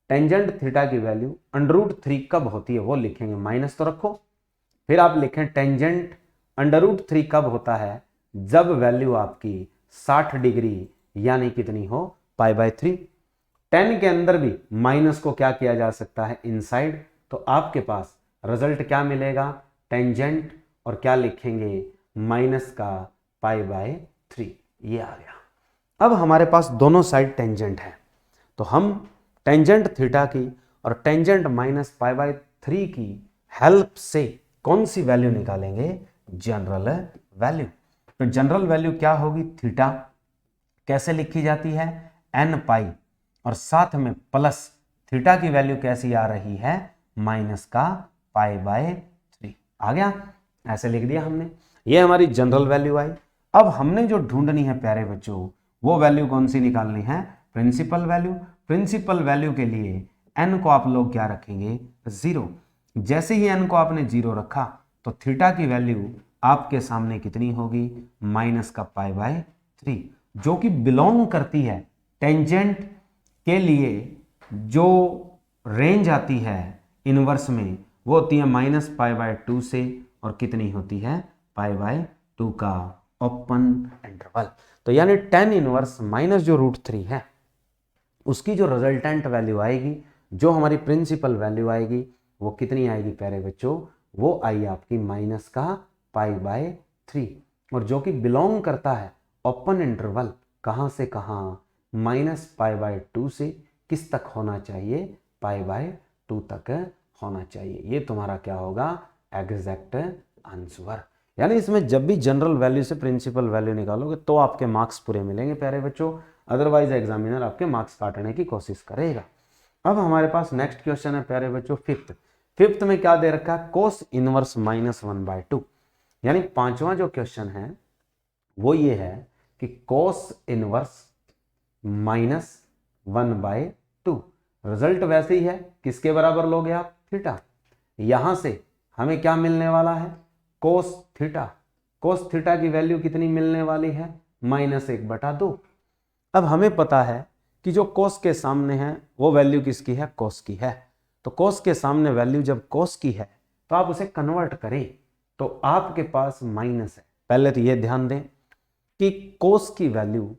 टेंजेंट थीटा की वैल्यू √3 कब होती है वो लिखेंगे, माइनस तो रखो। फिर आप लिखें टेंजेंट √3 कब होता है, जब वैल्यू आपकी 60 डिग्री यानी कितनी हो π/3। tan के अंदर भी माइनस को क्या किया जा सकता है, इनसाइड, तो आपके पास रिजल्ट क्या मिलेगा, टेंजेंट और क्या लिखेंगे, माइनस का π/3, ये आ गया। अब हमारे पास दोनों साइड टेंजेंट है, तो हम टेंजेंट थीटा की और टेंजेंट माइनस π/3 की हेल्प से कौन सी वैल्यू निकालेंगे, जनरल वैल्यू। तो जनरल वैल्यू क्या होगी, थीटा कैसे लिखी जाती है, n और साथ में प्लस थीटा की वैल्यू कैसी आ रही है, माइनस का π/3 आ गया, ऐसे लिख दिया हमने। ये हमारी जनरल वैल्यू आई। अब हमने जो ढूंढनी है प्यारे बच्चों, वो वैल्यू कौन सी निकालनी है, प्रिंसिपल वैल्यू। प्रिंसिपल वैल्यू के लिए n को आप लोग क्या रखेंगे, 0। जैसे ही n को आपने 0 रखा तो थीटा की वैल्यू आपके सामने कितनी होगी, माइनस का π/3, जो कि बिलोंग करती है टेंजेंट के लिए। जो रेंज आती है इनवर्स में वो होती है माइनस π/2 से, और कितनी होती है, π/2 का ओपन इंटरवल। तो यानी tan इनवर्स माइनस जो √3 है उसकी जो रिजल्टेंट वैल्यू आएगी, जो हमारी प्रिंसिपल वैल्यू आएगी, वो कितनी आएगी प्यारे बच्चों, वो आई आपकी माइनस का π/3, और जो कि बिलोंग करता है ओपन इंटरवल, कहाँ से कहाँ, माइनस π/2 से किस तक होना चाहिए, π/2 तक होना चाहिए। ये तुम्हारा क्या होगा, एग्जैक्ट आंसर। यानी इसमें जब भी जनरल वैल्यू से प्रिंसिपल वैल्यू निकालोगे तो आपके मार्क्स पूरे मिलेंगे प्यारे बच्चों, अदरवाइज एग्जामिनर आपके मार्क्स काटने की कोशिश करेगा। अब हमारे पास नेक्स्ट क्वेश्चन है प्यारे बच्चों फिफ्थ में क्या दे रखा है, कोस इनवर्स -1/2। यानी पांचवा जो क्वेश्चन है वो ये है कि कोस इनवर्स -1/2, रिजल्ट वैसे ही है, किसके बराबर लोगे आप, थीटा। यहां से हमें क्या मिलने वाला है, कोस थीटा। कोस थीटा की वैल्यू कितनी मिलने वाली है, -1/2। अब हमें पता है कि जो कोस के सामने है वो वैल्यू किसकी है, कोस की है। तो कोस के सामने वैल्यू जब कोस की है तो आप उसे कन्वर्ट करें तो आपके पास माइनस है। पहले तो ये ध्यान दें कि कोस की वैल्यू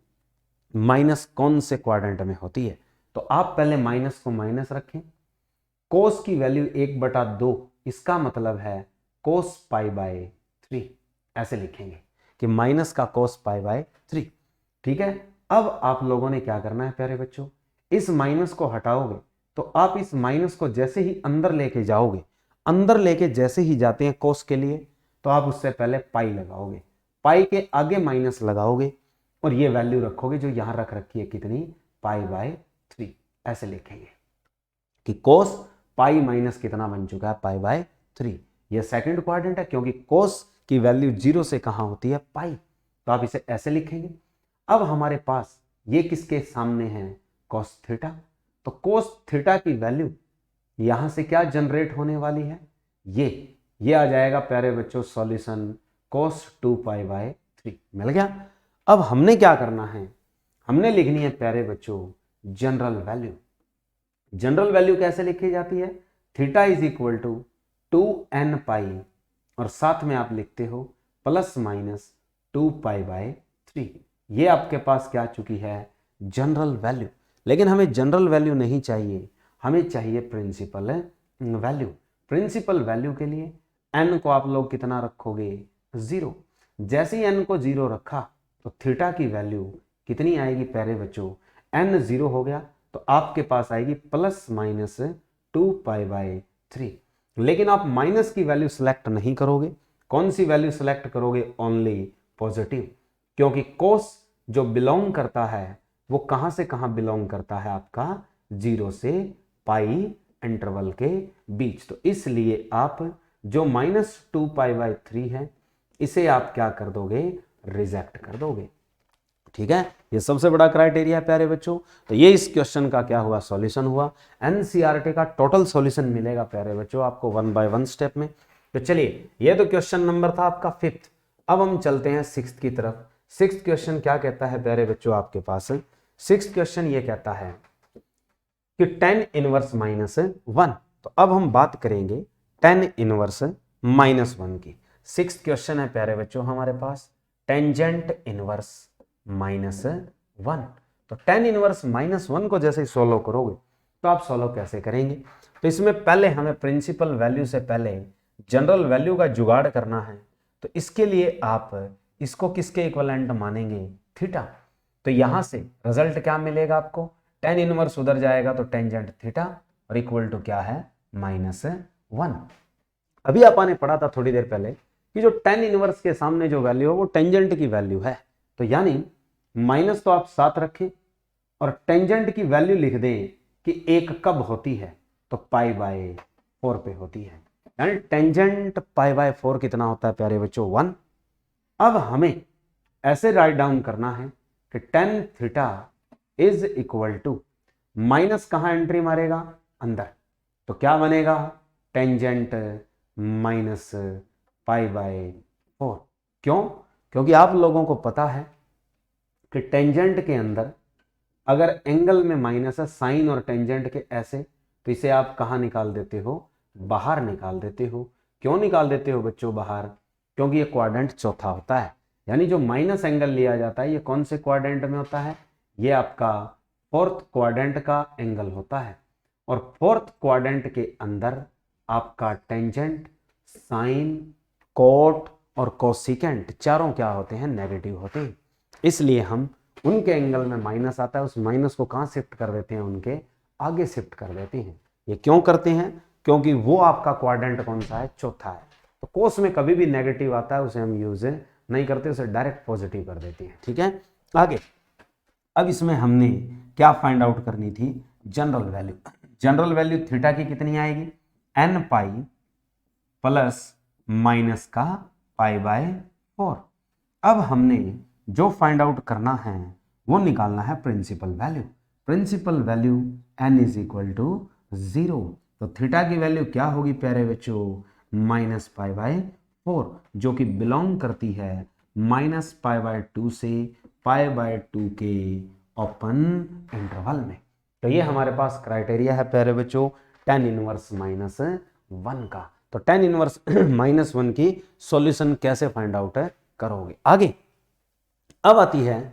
माइनस कौन से क्वाड्रेंट में होती है, तो आप पहले माइनस को माइनस रखें। कोस की वैल्यू 1/2, इसका मतलब है कोस π/3, ऐसे लिखेंगे कि माइनस का कोस π/3। ठीक है, अब आप लोगों ने क्या करना है प्यारे बच्चों, इस माइनस को हटाओगे तो आप इस माइनस को जैसे ही अंदर लेके जाओगे, अंदर लेके जैसे ही जाते हैं कोस के लिए, तो आप उससे पहले पाई लगाओगे, पाई के आगे माइनस लगाओगे और ये वैल्यू रखोगे जो यहां रख रखी है, कितनी, π/3। ऐसे लिखेंगे कि कोस पाई माइनस कितना बन चुका है, π/3। ये सेकंड क्वाड्रेंट है क्योंकि कोस की वैल्यू 0 से कहां होती है, पाई, तो आप इसे ऐसे लिखेंगे। अब हमारे पास ये किसके सामने है, कोस थीटा। तो कोस थीटा की वैल्यू यहां से क्या जनरेट होने वाली है, ये आ जाएगा प्यारे बच्चों सॉल्यूशन कोस 2π/3 मिल गया। अब हमने क्या करना है, हमने लिखनी है प्यारे बच्चों जनरल वैल्यू। जनरल वैल्यू कैसे लिखी जाती है, theta is equal to 2n और साथ में आप लिखते हो ±2π/3। ये आपके पास क्या चुकी है, जनरल वैल्यू। लेकिन हमें जनरल वैल्यू नहीं चाहिए, हमें चाहिए प्रिंसिपल वैल्यू। प्रिंसिपल वैल्यू के लिए n को आप लोग कितना रखोगे, 0। जैसे ही n को 0 रखा तो थीटा की वैल्यू कितनी आएगी प्यारे बच्चों, n 0 हो गया तो आपके पास आएगी ±2π/3। लेकिन आप माइनस की वैल्यू सिलेक्ट नहीं करोगे, कौन सी वैल्यू सिलेक्ट करोगे, ओनली पॉजिटिव, क्योंकि कोस जो बिलोंग करता है वो कहां से कहां बिलोंग करता है, आपका 0 से पाई इंटरवल के बीच। तो इसलिए आप जो -2π/3 है इसे आप क्या कर दोगे, रिजेक्ट कर दोगे। ठीक है, ये सबसे बड़ा क्राइटेरिया है प्यारे बच्चों। तो ये इस क्वेश्चन का क्या हुआ, सॉल्यूशन हुआ। एनसीईआरटी का टोटल सॉल्यूशन मिलेगा प्यारे बच्चों आपको 1 बाय 1 स्टेप में। तो चलिए, ये तो क्वेश्चन नंबर था आपका 5th। अब हम चलते हैं 6th की तरफ। 6th क्वेश्चन क्या कहता है प्यारे बच्चों आपके पास, 6th क्वेश्चन ये कहता है कि tan इनवर्स -1। तो अब हम बात करेंगे tan इनवर्स -1 की। 6th क्वेश्चन है प्यारे बच्चों हमारे पास टेंजेंट इनवर्स -1। तो तो tan इनवर्स -1 को जैसे ही सोल्व करोगे तो आप सोल्व कैसे करेंगे? तो इसमें पहले हमें प्रिंसिपल वैल्यू से पहले जनरल वैल्यू का जुगाड़ करना है। तो इसके लिए आप इसको किसके इक्विवेलेंट मानेंगे? थीटा। तो यहां से रिजल्ट क्या मिलेगा आपको? tan इनवर्स उधर जाएगा तो टेंजेंट थीटा और इक्वल टू क्या है? -1। अभी आपने पढ़ा था थोड़ी देर पहले कि जो tan इनवर्स के सामने जो वैल्यू है वो टेंजेंट की वैल्यू है। तो यानी माइनस तो आप साथ रखें और टेंजेंट की वैल्यू लिख दें कि एक कब होती है? तो π/4 पे होती है। यानी टेंजेंट π/4 कितना होता है प्यारे बच्चों? 1। अब हमें ऐसे राइट डाउन करना है कि tan theta is equal to minus कहां एंट्री मारेगा? अंदर। तो क्या बनेगा? टेंजेंट -π/4। क्यों? क्योंकि आप लोगों को पता है कि टेंजेंट के अंदर अगर एंगल में माइनस है, साइन और टेंजेंट के ऐसे, तो इसे आप कहां निकाल देते हो? बाहर निकाल देते हो। क्यों निकाल देते हो बच्चों बाहर? क्योंकि ये क्वाड्रेंट चौथा होता है। यानी जो माइनस एंगल लिया जाता है ये कौन से क्वाड्रेंट में होता है? ये आपका फोर्थ क्वाड्रेंट का एंगल होता है। और फोर्थ क्वाड्रेंट के अंदर आपका टेंजेंट, साइन, कोट और कोसिकेंट चारों क्या होते हैं? नेगेटिव होते हैं। इसलिए हम उनके एंगल में माइनस आता है, उस माइनस को कहां शिफ्ट कर देते हैं? उनके आगे शिफ्ट कर देते हैं। ये क्यों करते हैं? क्योंकि वो आपका क्वाड्रेंट कौन सा है? चौथा है। तो कोस में कभी भी नेगेटिव आता है उसे हम यूज नहीं करते, उसे डायरेक्ट पॉजिटिव कर देते हैं। ठीक है, आगे। अब इसमें हमने क्या फाइंड आउट करनी थी? General value. General value theta की कितनी आएगी? n प्लस माइनस का π/4। अब हमने जो फाइंड आउट करना है वो निकालना है principal value. Principal value n is equal to 0। तो थीटा की वैल्यू क्या होगी प्यारे बच्चों? -π/4, जो कि बिलोंग करती है -π/2 से π/2 के ओपन इंटरवल में। तो ये हमारे पास क्राइटेरिया है प्यारे बच्चों tan इनवर्स -1 का। तो tan इनवर्स -1 की सॉल्यूशन कैसे फाइंड आउट करोगे? आगे अब आती है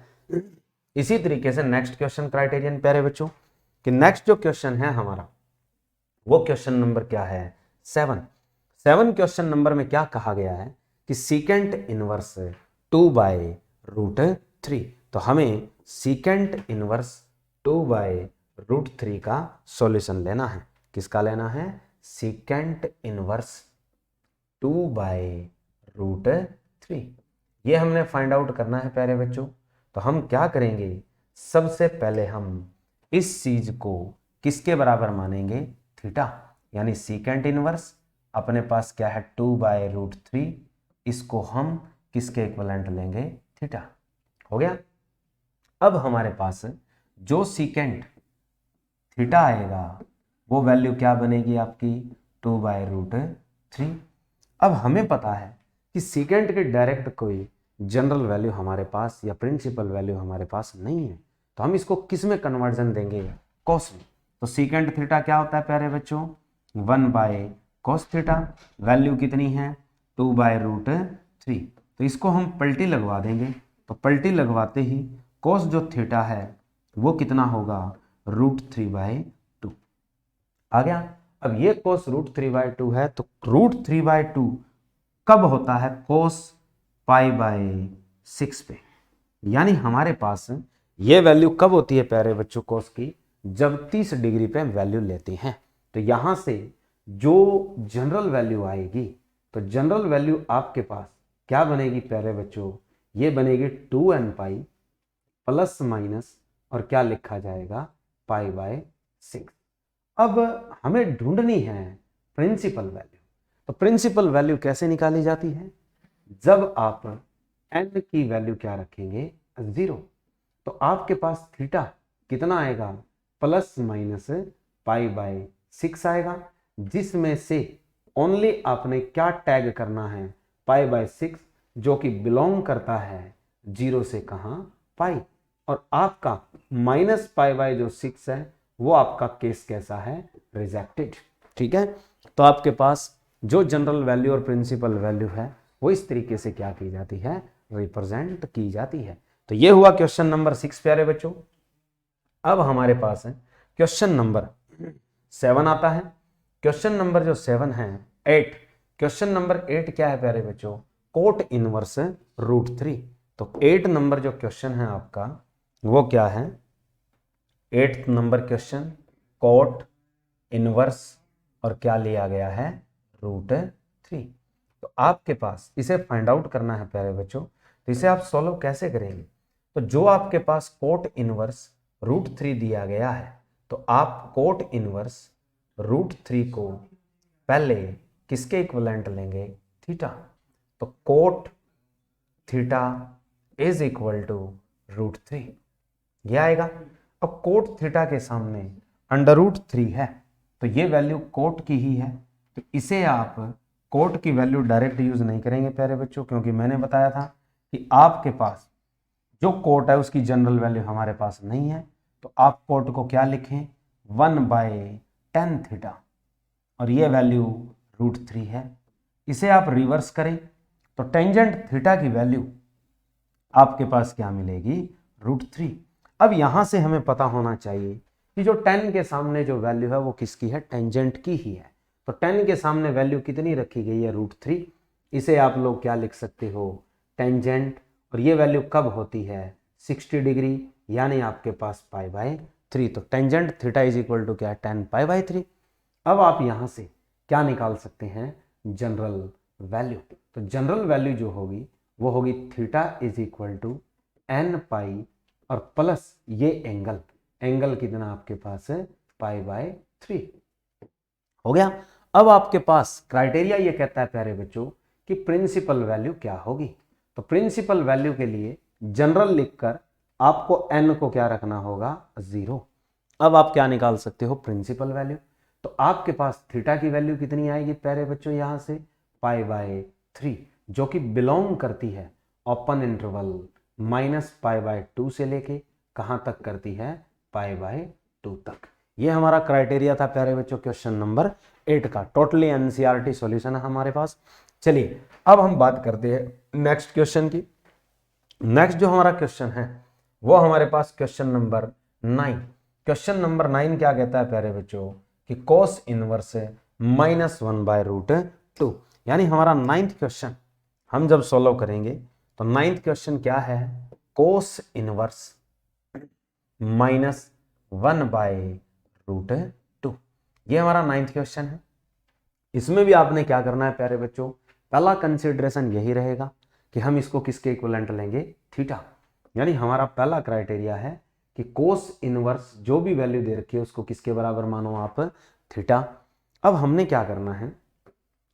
इसी तरीके से नेक्स्ट क्वेश्चन क्राइटेरियन प्यारे बच्चों कि नेक्स्ट जो क्वेश्चन है हमारा वो क्वेश्चन नंबर क्या है? 7 क्वेश्चन नंबर में क्या कहा गया है कि सीकेंट इनवर्स 2/√3। तो हमें सीकेंट इनवर्स 2/√3 का सॉल्यूशन लेना है। किसका लेना है? Secant inverse 2/√3। ये हमने फाइंड आउट करना है प्यारे बच्चों। तो हम क्या करेंगे? सबसे पहले हम इस चीज को किसके बराबर मानेंगे? थीटा। यानी सीकेंट इनवर्स अपने पास क्या है? 2/√3। इसको हम किसके इक्विवेलेंट लेंगे? थीटा। हो गया। अब हमारे पास जो सीकेंट थीटा आएगा वो वैल्यू क्या बनेगी आपकी? 2/√3। अब हमें पता है कि सीकेंट के डायरेक्ट कोई जनरल वैल्यू हमारे पास या प्रिंसिपल वैल्यू हमारे पास नहीं है। तो हम इसको किस में कन्वर्जन देंगे? कॉस में। तो सीकेंट थीटा क्या होता है प्यारे बच्चों? 1/cos theta. वैल्यू कितनी है? 2/√3। तो इसको हम पलटी लगवा देंगे। तो पलटी लगवाते ही cos जो थीटा है वो कितना होगा? √3/2 आ गया। अब ये cos √3/2 है तो √3/2 कब होता है? cos π/6 पे। यानी हमारे पास ये वैल्यू कब होती है प्यारे बच्चों cos की? जब 30 डिग्री पे वैल्यू लेते हैं। तो यहां से जो जनरल वैल्यू आएगी तो जनरल वैल्यू आपके पास क्या बनेगी प्यारे बच्चों? ये बनेगी 2nπ प्लस माइनस और क्या लिखा जाएगा? π/6। अब हमें ढूंढनी है प्रिंसिपल वैल्यू। तो प्रिंसिपल वैल्यू कैसे निकाली जाती है? जब आप n की वैल्यू क्या रखेंगे? 0। तो आपके पास थीटा कितना आएगा? प्लस माइनस π/6 आएगा, जिसमें से ओनली आपने क्या टैग करना है? π/6, जो कि बिलोंग करता है 0 से कहां? पाई। और आपका -π/6 है वो आपका केस कैसा है? रिजेक्टेड। ठीक है। तो आपके पास जो जनरल वैल्यू और प्रिंसिपल वैल्यू है वो इस तरीके से क्या की जाती है? रिप्रेजेंट की जाती है। तो ये हुआ क्वेश्चन नंबर 6 प्यारे बच्चों। अब हमारे पास है क्वेश्चन नंबर 7 आता है। क्वेश्चन नंबर जो 7 है 8, क्वेश्चन नंबर 8 क्या है प्यारे बच्चों, कोट इनवर्स √3। तो 8 नंबर जो क्वेश्चन है आपका वो क्या है, 8 नंबर क्वेश्चन कोट इनवर्स और क्या लिया गया है, √3। तो आपके पास इसे फाइंड आउट करना है प्यारे बच्चों। तो इसे आप सॉल्व कैसे करेंगे, तो जो आपके पास कोट इनवर्स √3 दिया गया है, तो आप कोट इनवर्स √3 को पहले किसके इक्विवेलेंट लेंगे, थीटा। तो cot theta is equal to √3, यह आएगा। अब कोट थीटा के सामने √3 है, तो ये वैल्यू कोट की ही है, तो इसे आप कोट की वैल्यू डायरेक्ट यूज नहीं करेंगे प्यारे बच्चों, क्योंकि मैंने बताया था कि आपके पास जो कोट है उसकी जनरल वैल्यू हमारे पास नहीं है। तो आप कोट को क्या लिखें, 1/tan थीटा, और ये वैल्यू √3 है। इसे आप रिवर्स करें तो टेंजेंट थीटा की वैल्यू आपके पास क्या मिलेगी, √3। अब यहां से हमें पता होना चाहिए कि जो tan के सामने जो वैल्यू है वो किसकी है, टेंजेंट की ही है। तो tan के सामने वैल्यू कितनी रखी गई है, √3। इसे आप लोग क्या लिख सकते हो, टेंजेंट, और ये वैल्यू कब होती है, 60 डिग्री, यानी आपके पास π/3। तो tangent theta is equal to क्या है, tan π/3। अब आप यहां से क्या निकाल सकते हैं, जनरल वैल्यू। तो जनरल वैल्यू जो होगी वो होगी theta is equal to n और प्लस ये एंगल कितना आपके पास है, π/3 हो गया। अब आपके पास क्राइटेरिया ये कहता है प्यारे बच्चों कि प्रिंसिपल वैल्यू क्या होगी। तो प्रिंसिपल वैल्यू के लिए जनरल लिखकर आपको n को क्या रखना होगा, 0। अब आप क्या निकाल सकते हो, प्रिंसिपल वैल्यू। तो आपके पास थीटा की वैल्यू कितनी आएगी प्यारे बच्चों, यहां से π/3, जो कि बिलोंग करती है ओपन इंटरवल -π/2 से लेके कहां तक करती है, π/2 तक। ये हमारा क्राइटेरिया था प्यारे बच्चों क्वेश्चन नंबर 8 का। टोटली एनसीईआरटी सॉल्यूशन है हमारे पास। चलिए अब हम बात करते हैं नेक्स्ट क्वेश्चन की। नेक्स्ट जो हमारा क्वेश्चन है वो हमारे पास क्वेश्चन नंबर 9। क्वेश्चन नंबर 9 क्या कहता है प्यारे बच्चों कि कोस इनवर्स -1/√2, यानी हमारा 9th क्वेश्चन हम जब सॉल्व करेंगे तो 9th क्वेश्चन क्या है, कोस इनवर्स -1/√2। ये हमारा 9th क्वेश्चन है। इसमें भी आपने क्या करना है प्यारे बच्चों, पहला कंसिडरेशन यही रहेगा कि हम इसको किसके इक्विवेलेंट लेंगे, थीटा। यानी हमारा पहला क्राइटेरिया है कि कोस इनवर्स जो भी वैल्यू दे रखी है उसको किसके बराबर मानो आप, थीटा। अब हमने क्या करना है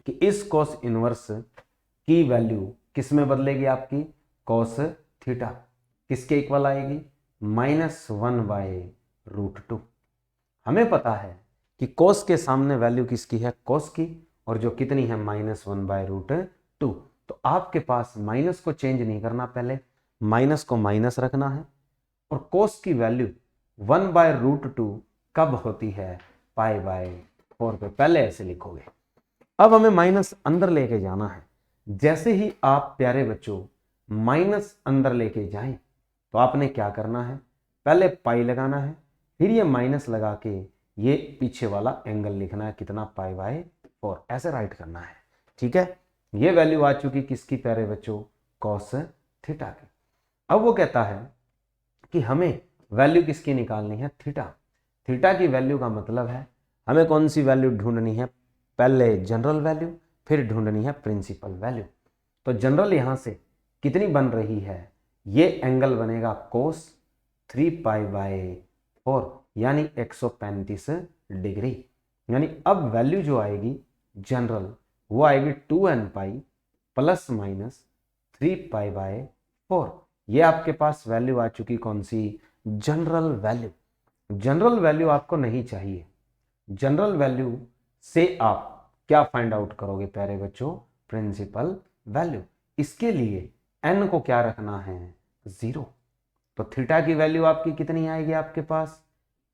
कि इस कोस इनवर्स की वैल्यू किस में बदलेगी आपकी, कोस थीटा किसके इक्वल आएगी, -1/√2। हमें पता है कि कोस के सामने वैल्यू किसकी है, कोस की, और जो कितनी है, -1/√2। तो आपके पास माइनस को चेंज नहीं करना, पहले माइनस को माइनस रखना है। और कोस की वैल्यू 1/√2 कब होती है, π/4 पे, पहले ऐसे लिखोगे। अब हमें माइनस अंदर लेके जाना है। जैसे ही आप प्यारे बच्चों माइनस अंदर लेके जाएं तो आपने क्या करना है, पहले पाई लगाना है, फिर ये माइनस लगा के ये पीछे वाला एंगल लिखना है, कितना, π/4, ऐसे राइट करना है। ठीक है, ये वैल्यू आ चुकी किसकी प्यारे बच्चों, कॉस थीटा की। अब वो कहता है कि हमें वैल्यू किसकी निकालनी है, थीटा। थीटा की वैल्यू का मतलब है हमें कौन सी वैल्यू ढूंढनी है, पहले जनरल वैल्यू, फिर ढूंढनी है प्रिंसिपल वैल्यू। तो जनरल यहां से कितनी बन रही है, ये एंगल बनेगा कोस 3π/4, यानी 135 डिग्री। यानी अब वैल्यू जो आएगी जनरल वो आएगी 2nπ ± 3π/4। ये आपके पास वैल्यू आ चुकी कौन सी, जनरल वैल्यू। जनरल वैल्यू आपको नहीं चाहिए। जनरल वैल्यू से आप क्या फाइंड आउट करोगे प्यारे बच्चों, प्रिंसिपल वैल्यू। इसके लिए n को क्या रखना है, 0। तो थीटा की वैल्यू आपकी कितनी आएगी, आपके पास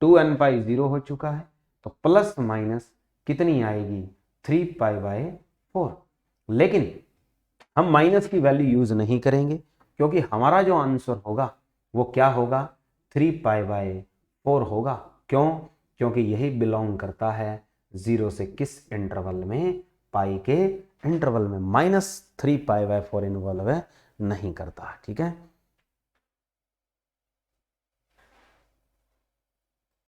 2nπ 0 हो चुका है, तो प्लस माइनस कितनी आएगी, 3π/4। लेकिन हम माइनस की वैल्यू यूज नहीं करेंगे, क्योंकि हमारा जो आंसर होगा वो क्या होगा, 3π/4 4 होगा। क्यों? क्योंकि यही बिलोंग करता है 0 से किस इंटरवल में? पाई के इंटरवल में। -3 पाई बाय 4 इन्वॉल्व है नहीं करता। ठीक है,